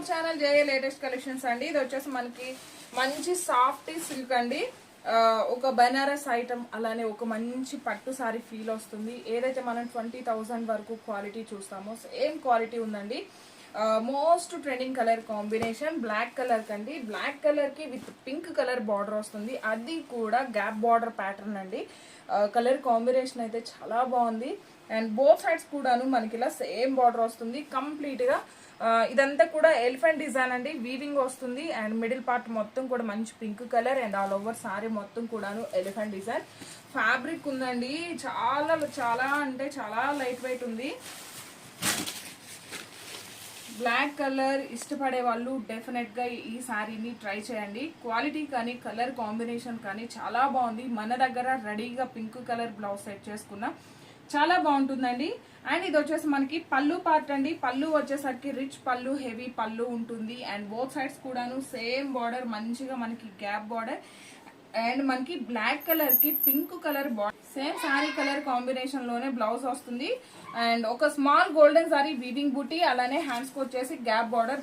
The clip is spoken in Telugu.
Our channel J latest collections అండి. ఇది వచ్చేసి మనకి మంచి సాఫ్ట్ సిల్క్ అండి. ఒక బనారస్ ఐటమ్ అలానే ఒక మంచి పట్టు సారీ ఫీల్ వస్తుంది. ఏదైతే మనం 20,000 వరకు క్వాలిటీ చూస్తామో సేమ్ క్వాలిటీ ఉందండి. Most trending colour combination black colour కండి. బ్లాక్ కలర్ కి విత్ పింక్ కలర్ బార్డర్ వస్తుంది. అది కూడా గ్యాప్ బార్డర్ ప్యాటర్న్ అండి. కలర్ కాంబినేషన్ అయితే చాలా బాగుంది. అండ్ బోత్ సైడ్స్ కూడాను మనకి ఇలా సేమ్ బార్డర్ వస్తుంది. కంప్లీట్ గా ఇదంతా కూడా ఎలిఫెంట్ డిజైన్ అండి. వీవింగ్ వస్తుంది అండ్ మిడిల్ పార్ట్ మొత్తం కూడా మంచి pink colour and all over sorry మొత్తం కూడాను ఎలిఫెంట్ డిజైన్ ఫ్యాబ్రిక్ ఉందండి. చాలా చాలా అంటే చాలా లైట్ వెయిట్ ఉంది. బ్లాక్ కలర్ ఇష్టపడే వాళ్ళు డెఫినెట్ గా ఈ సారీని ట్రై చేయండి. క్వాలిటీ కానీ కలర్ కాంబినేషన్ కానీ చాలా బాగుంది. మన దగ్గర రెడీగా పింక్ కలర్ బ్లౌజ్ సెట్ చేసుకున్నా చాలా బాగుంటుందండి. అండ్ ఇది వచ్చేసి మనకి పళ్ళు పార్ట్ అండి. పళ్ళు వచ్చేసరికి రిచ్ పళ్ళు, హెవీ పళ్ళు ఉంటుంది. అండ్ బోత్ సైడ్స్ కూడాను సేమ్ బార్డర్, మంచిగా మనకి గ్యాప్ బార్డర్ అండ్ మనకి బ్లాక్ కలర్ కి pink colour border, same sorry colour combination లోనే బ్లౌజ్ వస్తుంది. అండ్ ఒక స్మాల్ గోల్డెన్ సారీ వీవింగ్ బూటీ, అలానే హ్యాండ్స్ కి వచ్చేసి గ్యాప్ బార్డర్.